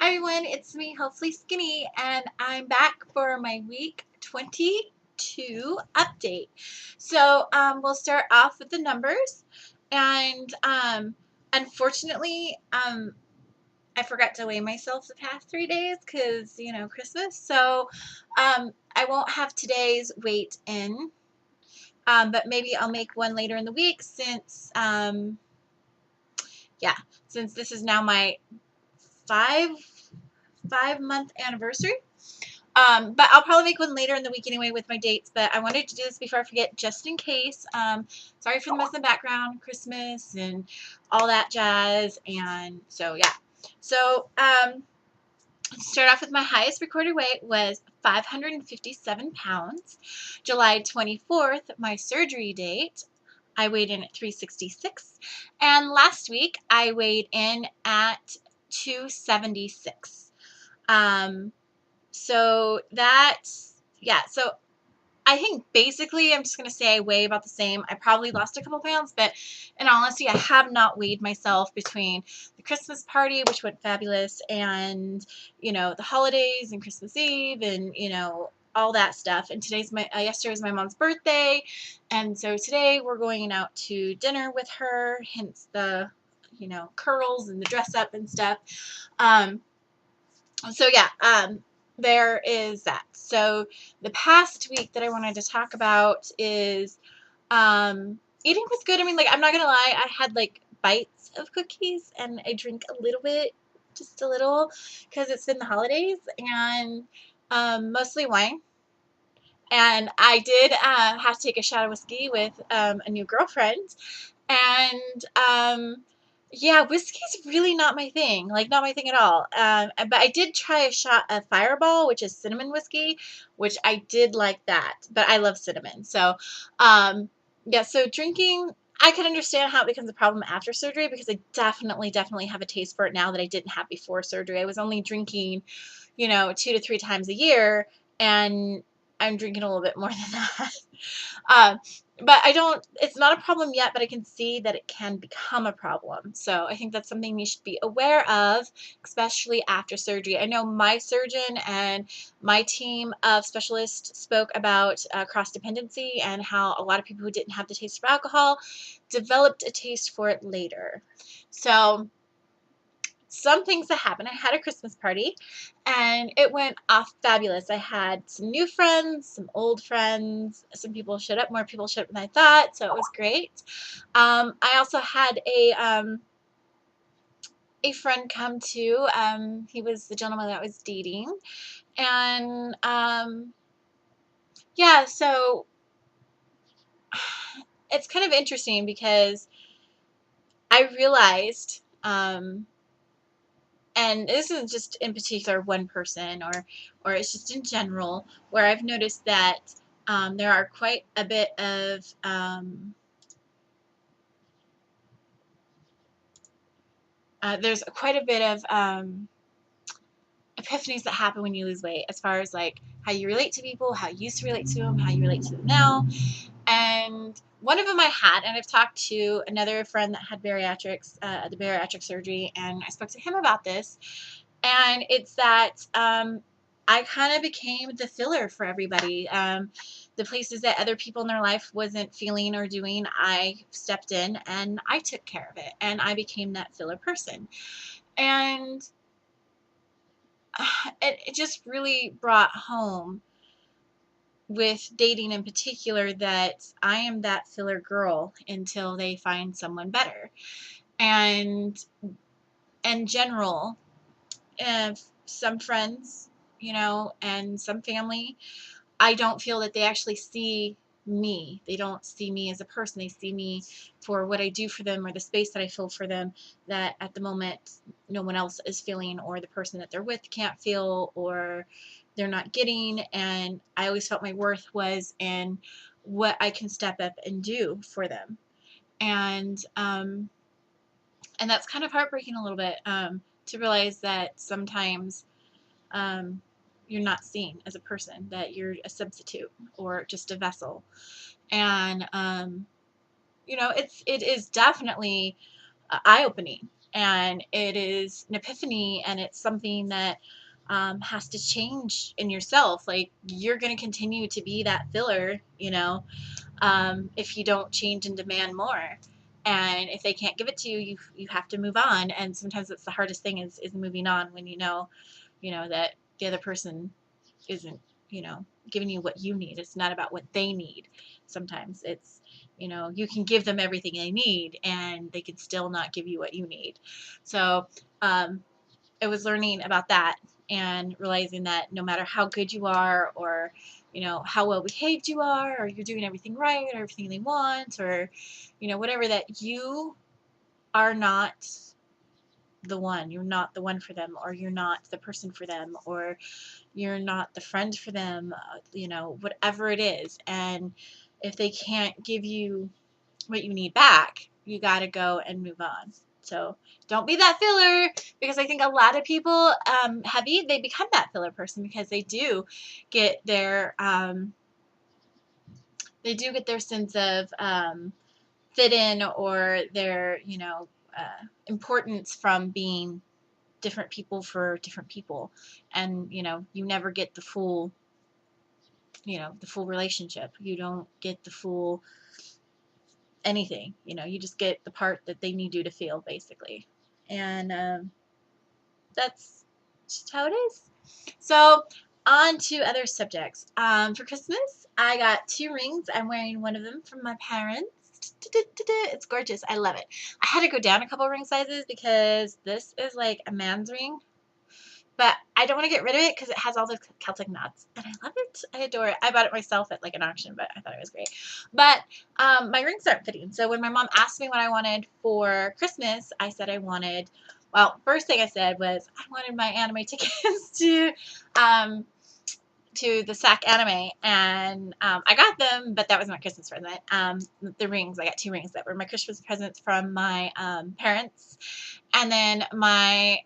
Hi everyone, it's me, hopefully Skinny, and I'm back for my week 22 update. So we'll start off with the numbers, and unfortunately, I forgot to weigh myself the past 3 days because Christmas. So I won't have today's weight in, but maybe I'll make one later in the week since yeah, since this is now my five 5-month anniversary. But I'll probably make one later in the week anyway with my dates. But I wanted to do this before I forget, just in case. Sorry for the mess in the background, Christmas and all that jazz. And so yeah. So start off with my highest recorded weight was 557 pounds. July 24th, my surgery date, I weighed in at 366. And last week I weighed in at 276. So that's, yeah, so I think basically I'm just going to say I weigh about the same. I probably lost a couple pounds, but in all honesty, I have not weighed myself between the Christmas party, which went fabulous, and, the holidays and Christmas Eve and, all that stuff. And yesterday was my mom's birthday. And so today we're going out to dinner with her, hence the, curls and the dress up and stuff. So yeah, there is that. So the past week that I wanted to talk about is eating was good. I mean, like, I'm not gonna lie, I had like bites of cookies and I drink a little bit, just a little, because it's been the holidays, and mostly wine. And I did have to take a shot of whiskey with a new girlfriend, and yeah, whiskey's really not my thing, like not my thing at all. But I did try a shot of Fireball, which is cinnamon whiskey, which I did like that, but I love cinnamon. So yeah, so drinking, I can understand how it becomes a problem after surgery, because I definitely have a taste for it now that I didn't have before surgery. I was only drinking 2 to 3 times a year, and I'm drinking a little bit more than that. Uh, but it's not a problem yet, but I can see that it can become a problem. So I think that's something you should be aware of, especially after surgery. I know my surgeon and my team of specialists spoke about cross dependency and how a lot of people who didn't have the taste for alcohol developed a taste for it later. So some things that happened. I had a Christmas party and it went off fabulous. I had some new friends, some old friends, some people showed up, more people showed up than I thought, so it was great. I also had a friend come too. He was the gentleman that I was dating, and yeah, so it's kind of interesting because I realized and this isn't just in particular one person, or it's just in general, where I've noticed that there are quite a bit of there's quite a bit of epiphanies that happen when you lose weight, as far as like how you relate to people, how you used to relate to them, how you relate to them now. And one of them I had, and I've talked to another friend that had bariatrics, the bariatric surgery, and I spoke to him about this. And it's that I kind of became the filler for everybody. The places that other people in their life wasn't feeling or doing, I stepped in and I took care of it, and I became that filler person. And it just really brought home, with dating in particular, that I am that filler girl until they find someone better. And in general, some friends, and some family, I don't feel that they actually see me. They don't see me as a person. They see me for what I do for them, or the space that I fill for them, that at the moment no one else is feeling, or the person that they're with can't feel, or they're not getting. And I always felt my worth was in what I can step up and do for them. And that's kind of heartbreaking a little bit, to realize that sometimes um, you're not seen as a person, that you're a substitute or just a vessel. And it is definitely eye-opening, and it is an epiphany, and it's something that has to change in yourself. Like, you're going to continue to be that filler, if you don't change and demand more. And if they can't give it to you, you have to move on. And sometimes it's the hardest thing is moving on when that the other person isn't, giving you what you need. It's not about what they need. Sometimes it's, you can give them everything they need and they can still not give you what you need. So it was learning about that and realizing that no matter how good you are, or how well behaved you are, or you're doing everything right, or everything they want, or whatever, that you are not the one. You're not the one for them, or you're not the person for them, or you're not the friend for them, whatever it is. And if they can't give you what you need back, you got to go and move on. So don't be that filler, because I think a lot of people, they become that filler person because they do get their sense of fit in, or their importance from being different people for different people. And you never get the full relationship. You don't get the full anything. You just get the part that they need you to feel, basically. And that's just how it is. So on to other subjects. For Christmas, I got 2 rings. I'm wearing one of them from my parents. It's gorgeous. I love it. I had to go down a couple ring sizes because this is like a man's ring. But I don't want to get rid of it because it has all the Celtic knots. And I love it. I adore it. I bought it myself at like an auction, but I thought it was great. But my rings aren't fitting. So when my mom asked me what I wanted for Christmas, I said first thing I said was I wanted my anime tickets to the SAC anime, and I got them, but that was my Christmas present. The rings, I got 2 rings that were my Christmas presents from my parents. And then my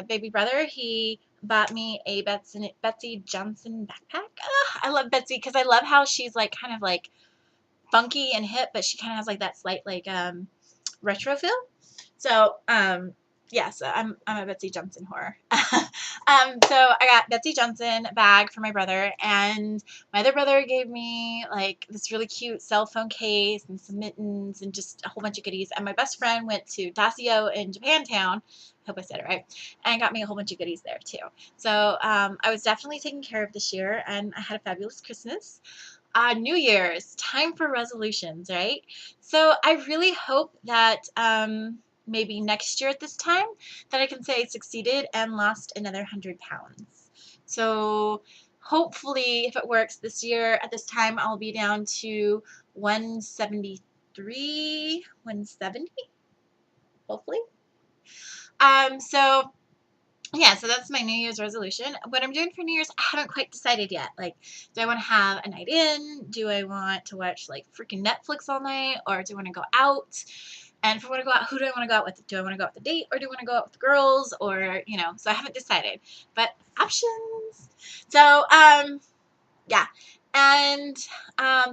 baby brother, he bought me a Betsy Johnson backpack. I love Betsy because I love how she's like kind of like funky and hip, but she kind of has like that slight like retro feel. So so I'm a Betsy Johnson whore. So I got Betsy Johnson bag for my brother, and my other brother gave me like this really cute cell phone case and some mittens and just a whole bunch of goodies. And my best friend went to Dasio in Japantown. I hope I said it right. And got me a whole bunch of goodies there too. So I was definitely taken care of this year, and I had a fabulous Christmas. New Year's, time for resolutions, right? So I really hope that maybe next year at this time that I can say I succeeded and lost another 100 pounds. So hopefully, if it works this year at this time, I'll be down to 173, 170, hopefully. So yeah, so that's my New Year's resolution. What I'm doing for New Year's, I haven't quite decided yet. Like, do I want to have a night in? Do I want to watch like freaking Netflix all night? Or do I want to go out? And if I want to go out, who do I want to go out with? Do I want to go out with a date, or do I want to go out with the girls? Or, so I haven't decided. But options. So, yeah. And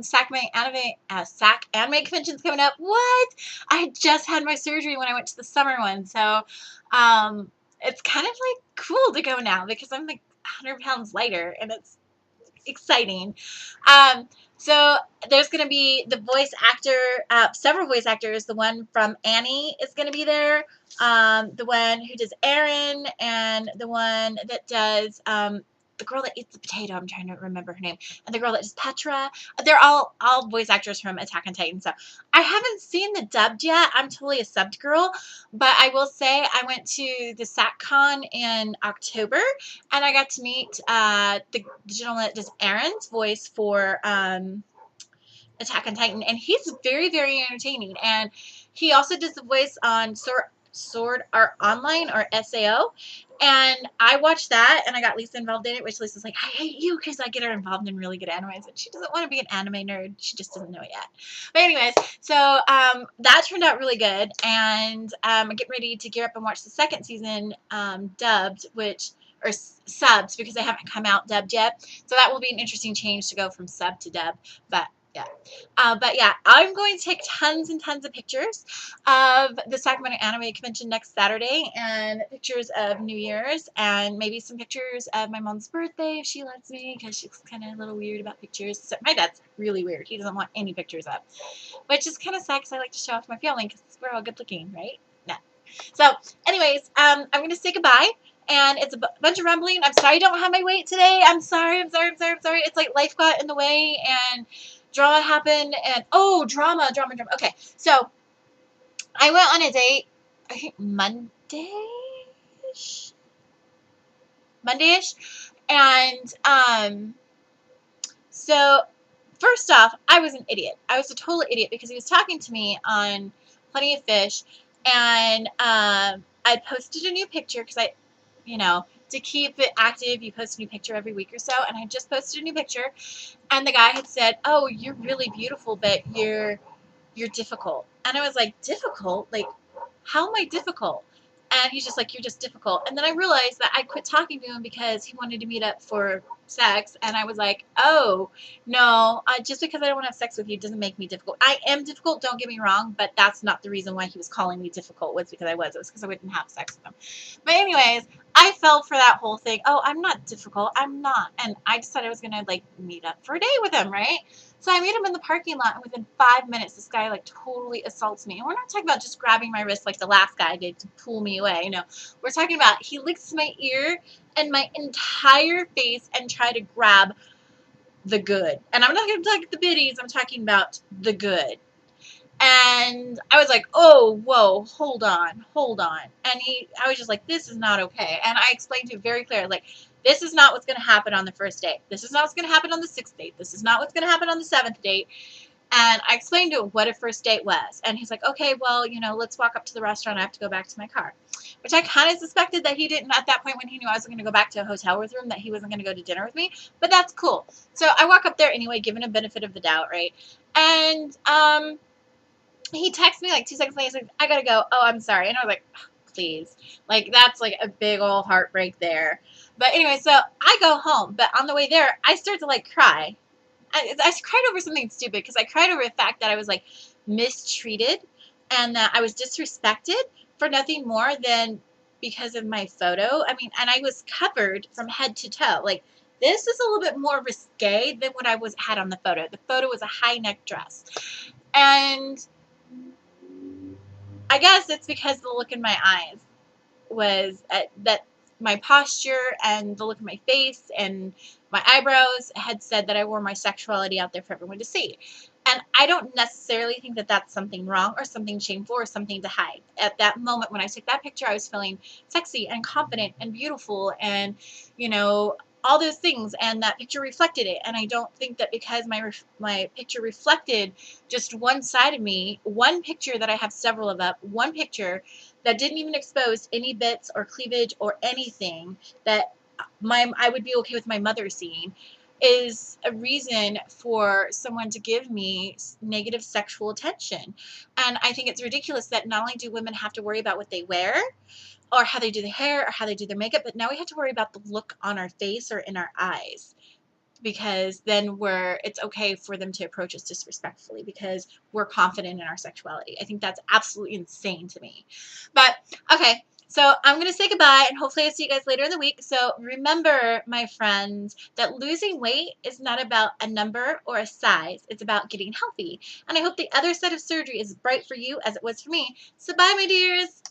SAC anime convention's coming up. What? I just had my surgery when I went to the summer one. So, it's kind of like cool to go now because I'm like 100 pounds lighter, and it's exciting. So there's going to be the voice actor, several voice actors. The one from Annie is going to be there. The one who does Aaron, and the one that does the girl that eats the potato. I'm trying to remember her name. And the girl that does Petra. They're all voice actors from Attack on Titan. So I haven't seen the dubbed yet. I'm totally a subbed girl. But I will say I went to the SatCon in October, and I got to meet the gentleman that does Aaron's voice for Attack on Titan. And he's very, very entertaining. And he also does the voice on Sword Art Online, or SAO. And I watched that, and I got Lisa involved in it, which Lisa's like, I hate you because I get her involved in really good animes, and she doesn't want to be an anime nerd. She just doesn't know it yet. But anyways, so that turned out really good, and I'm getting ready to gear up and watch the second season dubbed, or subs, because they haven't come out dubbed yet. So that will be an interesting change to go from sub to dub. But Yeah. But yeah, I'm going to take tons and tons of pictures of the Sacramento Anime Convention next Saturday, and pictures of New Year's, and maybe some pictures of my mom's birthday if she lets me, because she's kind of a little weird about pictures. So my dad's really weird. He doesn't want any pictures up, which is kind of sad because I like to show off my family because we're all good looking, right? No. So anyways, I'm going to say goodbye. And it's a bunch of rambling. I'm sorry I don't have my weight today. I'm sorry. It's like life got in the way and drama happened. And oh, drama. Okay, so I went on a date, I think Monday-ish. And so first off, I was an idiot. I was a total idiot because he was talking to me on Plenty of Fish, and I posted a new picture because to keep it active, you post a new picture every week or so, and I just posted a new picture, and the guy had said, "Oh, you're really beautiful, but you're difficult." And I was like, "Difficult? Like, how am I difficult?" And he's just like, "You're just difficult." And then I realized that I quit talking to him because he wanted to meet up for sex. And I was like, "Oh, no, just because I don't want to have sex with you doesn't make me difficult. I am difficult, don't get me wrong, but that's not the reason why he was calling me difficult, was because I was. It was because I wouldn't have sex with him." But anyways, I fell for that whole thing. Oh, I'm not difficult. I'm not. And I decided I was going to like meet up for a date with him, right? So I meet him in the parking lot, and within 5 minutes, this guy like totally assaults me. And we're not talking about just grabbing my wrist like the last guy did to pull me away. We're talking about he licks my ear and my entire face and tried to grab the good. And I'm not going to talk the biddies. I'm talking about the good. And I was like, "Oh, whoa, hold on. And I was just like, "This is not okay." And I explained to him very clearly, like, "This is not what's going to happen on the first date. This is not what's going to happen on the sixth date. This is not what's going to happen on the seventh date." And I explained to him what a first date was. And he's like, "Okay, well, let's walk up to the restaurant. I have to go back to my car." Which I kind of suspected that he didn't at that point, when he knew I was going to go back to a hotel with him, that he wasn't going to go to dinner with me. But that's cool. So I walk up there anyway, given a benefit of the doubt, right? And he texts me like 2 seconds later. He's like, "I gotta go. Oh, I'm sorry." And I was like, "Oh, please." Like, that's like a big old heartbreak there. But anyway, so I go home. But on the way there, I start to like cry. I cried over something stupid, because I cried over the fact that I was like mistreated and that I was disrespected for nothing more than because of my photo. I mean, and I was covered from head to toe. Like, this is a little bit more risque than what I had on the photo. The photo was a high neck dress. And I guess it's because the look in my eyes was that my posture and the look in my face and my eyebrows had said that I wore my sexuality out there for everyone to see. And I don't necessarily think that that's something wrong or something shameful or something to hide. At that moment when I took that picture, I was feeling sexy and confident and beautiful and, all those things, and that picture reflected it. And I don't think that because my picture reflected just one side of me, one picture that I have several of up, one picture that didn't even expose any bits or cleavage or anything that I would be okay with my mother seeing, is a reason for someone to give me negative sexual attention. And I think it's ridiculous that not only do women have to worry about what they wear or how they do their hair or how they do their makeup, but now we have to worry about the look on our face or in our eyes, because then it's okay for them to approach us disrespectfully because we're confident in our sexuality. I think that's absolutely insane to me. But okay, so I'm going to say goodbye, and hopefully I'll see you guys later in the week. So remember, my friends, that losing weight is not about a number or a size. It's about getting healthy. And I hope the other side of surgery is bright for you as it was for me. So bye, my dears.